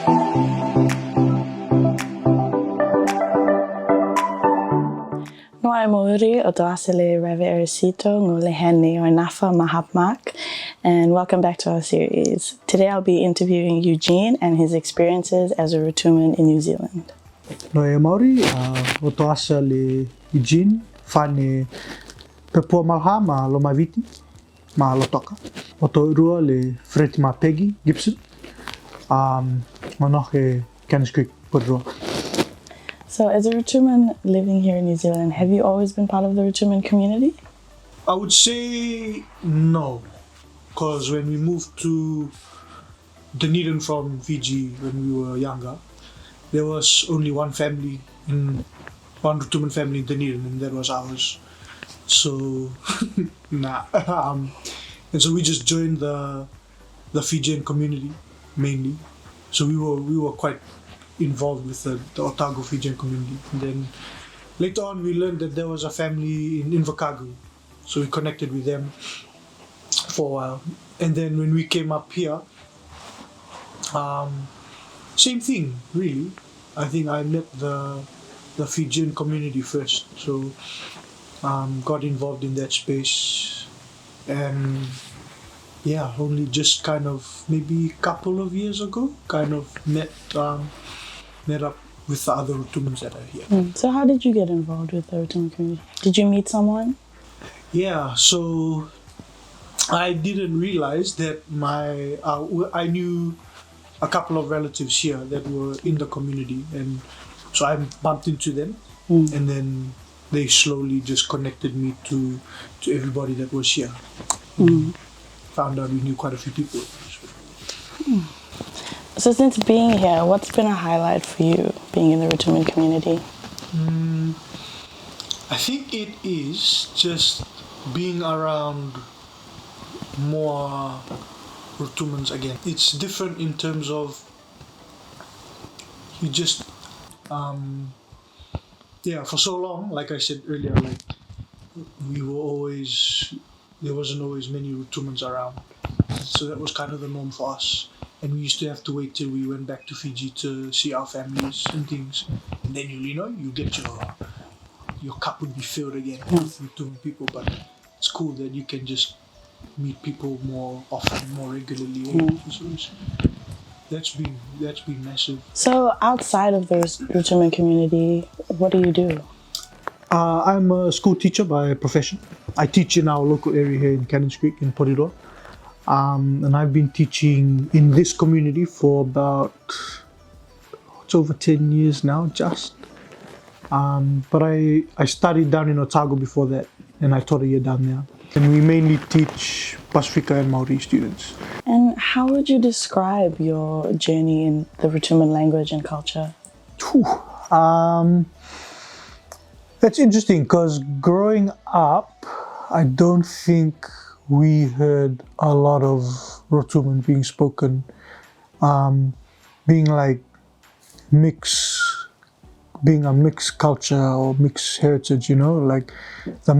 Noa mauri o toasele Rave Erasito ngulehene or Nafa Mahapmak, and welcome back to our series. Today I'll be interviewing Eugene and his experiences as a Rotuman in New Zealand. Noa mauri o toasele Eugene whane pepua malha ma Lomaviti ma Lotoka. O to urua le Eugene Gibson. Manohe Canis Creek Purua. So as a Rotuman living here in New Zealand, have you always been part of the Rotuman community? I would say no, because when we moved to Dunedin from Fiji when we were younger, there was only one Rotuman family in Dunedin, and that was ours. So, nah. And so we just joined the Fijian community mainly. So we were quite involved with the Otago Fijian community. And then later on we learned that there was a family in Invercargill. So we connected with them for a while. And then when we came up here, same thing really. I think I met the Fijian community first. So got involved in that space. And yeah, only just kind of maybe a couple of years ago, kind of met up with the other Rotumans that are here. So how did you get involved with the Rotuman community? Did you meet someone? Yeah, so I didn't realize that I knew a couple of relatives here that were in the community, and so I bumped into them, and then they slowly just connected me to everybody that was here. Found out we knew quite a few people. So since being here, what's been a highlight for you being in the Rotuman community? I think it is just being around more Rotumans again. It's different in terms of you just for so long, like I said earlier, like there wasn't always many Rotumans around, so that was kind of the norm for us. And we used to have to wait till we went back to Fiji to see our families and things, and then you get your cup would be filled again with Rotuman people. But it's cool that you can just meet people more often, more regularly. So that's been massive. So outside of the Rotuman community, what do you do? I'm a school teacher by profession. I teach in our local area here in Canis Creek in Porirua. And I've been teaching in this community for about, it's over 10 years now, just. But I studied down in Otago before that, and I taught a year down there. And we mainly teach Pasifika and Maori students. And how would you describe your journey in the Rotuman language and culture? That's interesting, because growing up, I don't think we heard a lot of Rotuman being spoken, being a mixed culture or mixed heritage, like the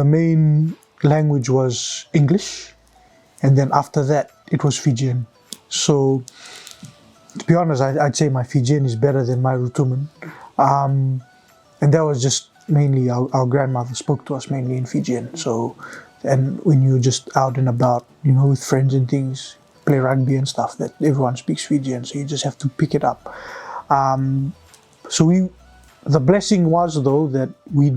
main language was English, and then after that it was Fijian. So to be honest, I'd say my Fijian is better than my Rotuman, and that was just mainly our grandmother spoke to us mainly in Fijian. So, and when you're just out and about, with friends and things, play rugby and stuff, that everyone speaks Fijian, so you just have to pick it up. So the blessing was though that we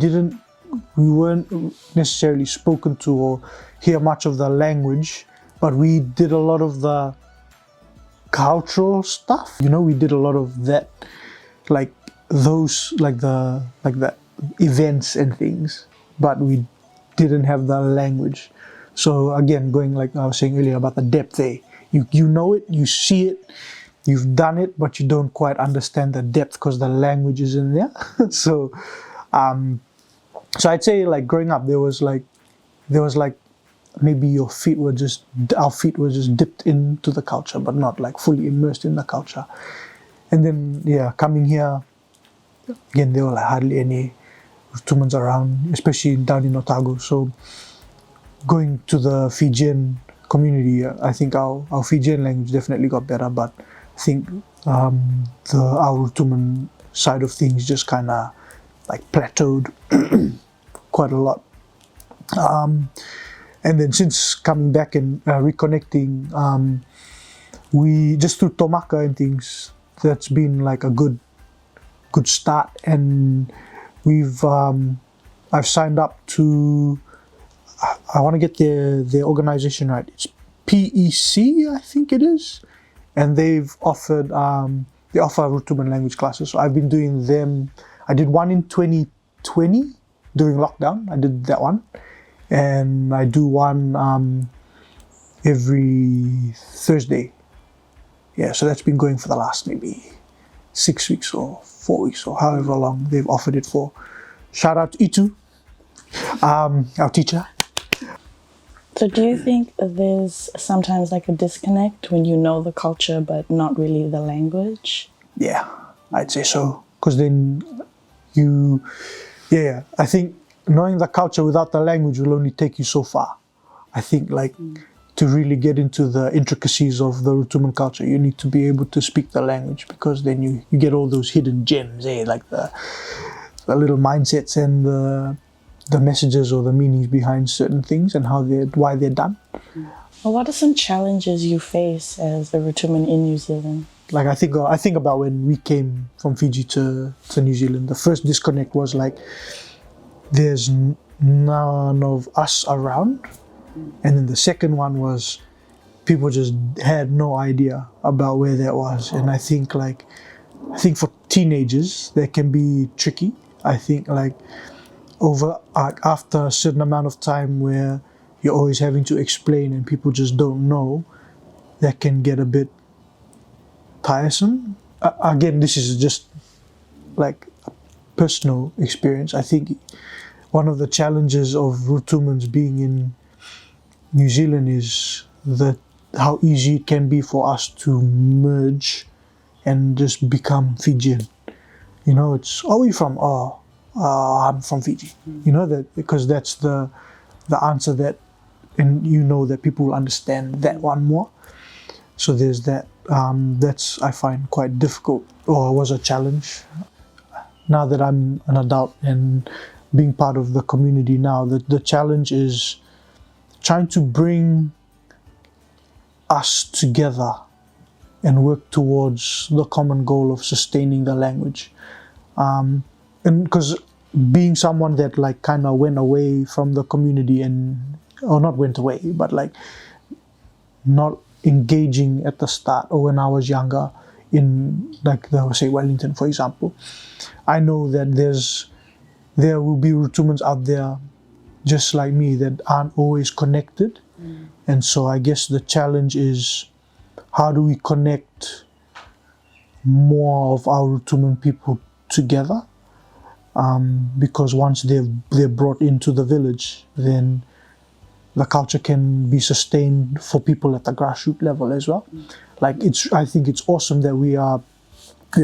weren't necessarily spoken to or hear much of the language, but we did a lot of the cultural stuff. We did a lot of that, like the events and things, but we didn't have the language. So again, going like I was saying earlier about the depth there, you know it, you see it, you've done it, but you don't quite understand the depth because the language is in there. So I'd say like growing up, there was like maybe our feet were just dipped into the culture, but not like fully immersed in the culture. And then coming here, again, there were like hardly any Rotumans around, especially down in Otago. So going to the Fijian community, I think our Fijian language definitely got better, but I think our Rotuman side of things just kind of like plateaued quite a lot. And then since coming back and reconnecting, we just through Tomaka and things, that's been like a good start. And I've signed up to, I want to get their organization right. It's PEC, I think it is, and they've offered they offer Rotuman language classes. So I've been doing them. I did one in 2020 during lockdown. I did that one, and I do one every Thursday. Yeah, so that's been going for the last maybe 6 weeks or 4 weeks or however long they've offered it for. Shout out to Itu, our teacher. So do you think there's sometimes like a disconnect when you know the culture but not really the language? Yeah, I'd say so. Because then I think knowing the culture without the language will only take you so far. I think like to really get into the intricacies of the Rotuman culture, you need to be able to speak the language, because then you get all those hidden gems, like the little mindsets and the messages or the meanings behind certain things and why they're done. Well, what are some challenges you face as a Rotuman in New Zealand? Like I think about when we came from Fiji to New Zealand, the first disconnect was like there's none of us around, and then the second one was people just had no idea about where that was. And I think for teenagers that can be tricky. I think like after a certain amount of time where you're always having to explain and people just don't know, that can get a bit tiresome. Again, this is just like a personal experience. I think one of the challenges of Rotumans being in New Zealand is that how easy it can be for us to merge and just become Fijian. It's, where are you from? I'm from Fiji. That, because that's the answer that, and that people will understand that one more. So there's that. That's, I find, quite difficult, or was a challenge. Now that I'm an adult and being part of the community now, the challenge is trying to bring us together and work towards the common goal of sustaining the language. And because being someone that like kind of went away from the community or not went away, but like not engaging at the start or when I was younger in like say Wellington, for example, I know that there will be Rotumans out there just like me that aren't always connected. And so I guess the challenge is, how do we connect more of our Rotuman people together? Because once they're brought into the village, then the culture can be sustained for people at the grassroots level as well. Like I think it's awesome that we are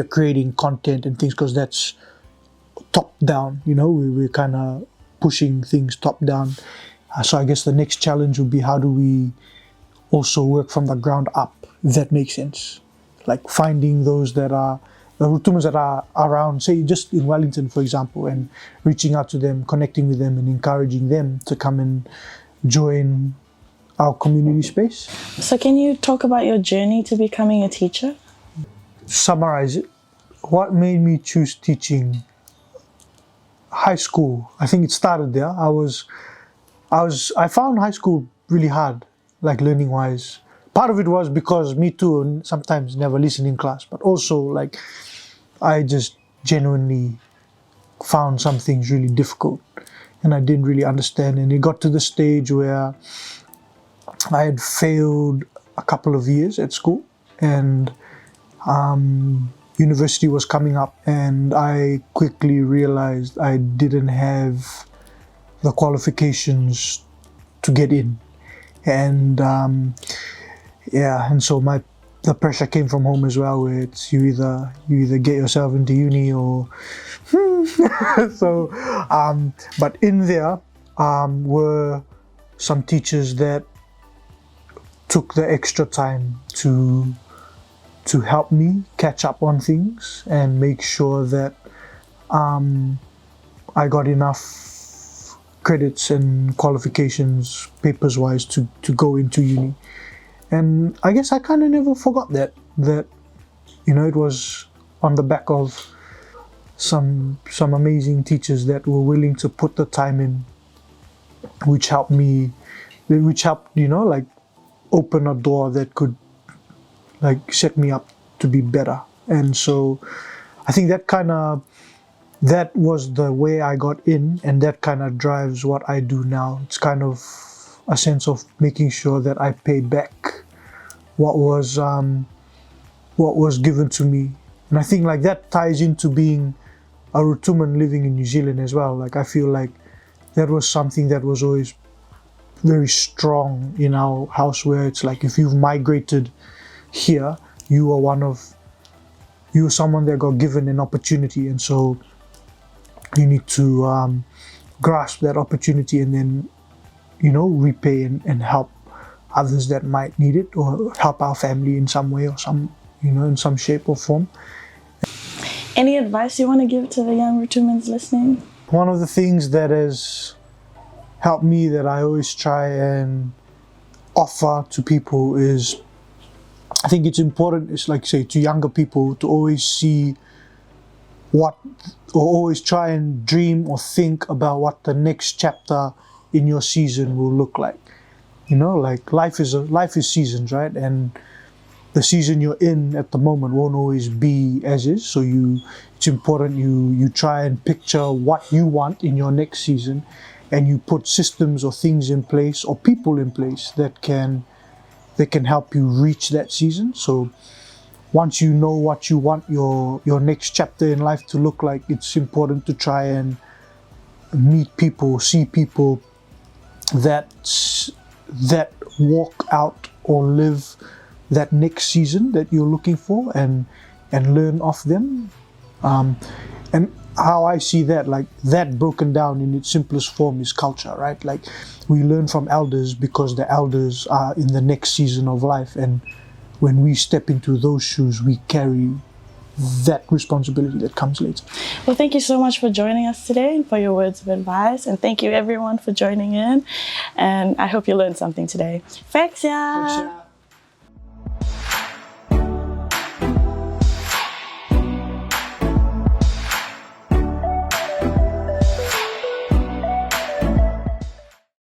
creating content and things, because that's top down. We're kind of pushing things top down. So I guess the next challenge would be, how do we also work from the ground up, if that makes sense? Like finding those that are the Rotumans that are around, say just in Wellington, for example, and reaching out to them, connecting with them and encouraging them to come and join our community space. So can you talk about your journey to becoming a teacher? Summarize it. What made me choose teaching? High school. I think it started there. I found high school really hard, like learning wise. Part of it was because me too, and sometimes never listen in class, but also like I just genuinely found some things really difficult and I didn't really understand. And it got to the stage where I had failed a couple of years at school, and university was coming up, and I quickly realized I didn't have the qualifications to get in. And and so the pressure came from home as well, where it's you either get yourself into uni or so but in there were some teachers that took the extra time to help me catch up on things and make sure that I got enough credits and qualifications papers wise to go into uni. And I guess I kind of never forgot that you know, it was on the back of some amazing teachers that were willing to put the time in, which helped, you know, like open a door that could like set me up to be better. And so I think that was the way I got in, and that kind of drives what I do now. It's kind of a sense of making sure that I pay back what was given to me. And I think like that ties into being a Rotuman living in New Zealand as well. Like I feel like that was something that was always very strong in our house, where it's like if you've migrated here, you are someone that got given an opportunity, and so you need to grasp that opportunity and then, you know, repay and help others that might need it, or help our family in some way or in some shape or form. Any advice you want to give to the young Rotumans listening? One of the things that has helped me, that I always try and offer to people, is I think it's important, it's like say to younger people, to always see or always try and dream or think about what the next chapter in your season will look like. You know, like life is seasons, right? And the season you're in at the moment won't always be as is. So it's important you try and picture what you want in your next season, and you put systems or things in place or people in place that can help you reach that season. So once you know what you want your next chapter in life to look like, it's important to try and meet people, see people that walk out or live that next season that you're looking for, and learn off them. And how I see that, like that broken down in its simplest form, is culture, right? Like we learn from elders because the elders are in the next season of life, and when we step into those shoes, we carry that responsibility that comes later. Well, thank you so much for joining us today and for your words of advice. And thank you everyone for joining in. And I hope you learned something today. Thanks, yeah.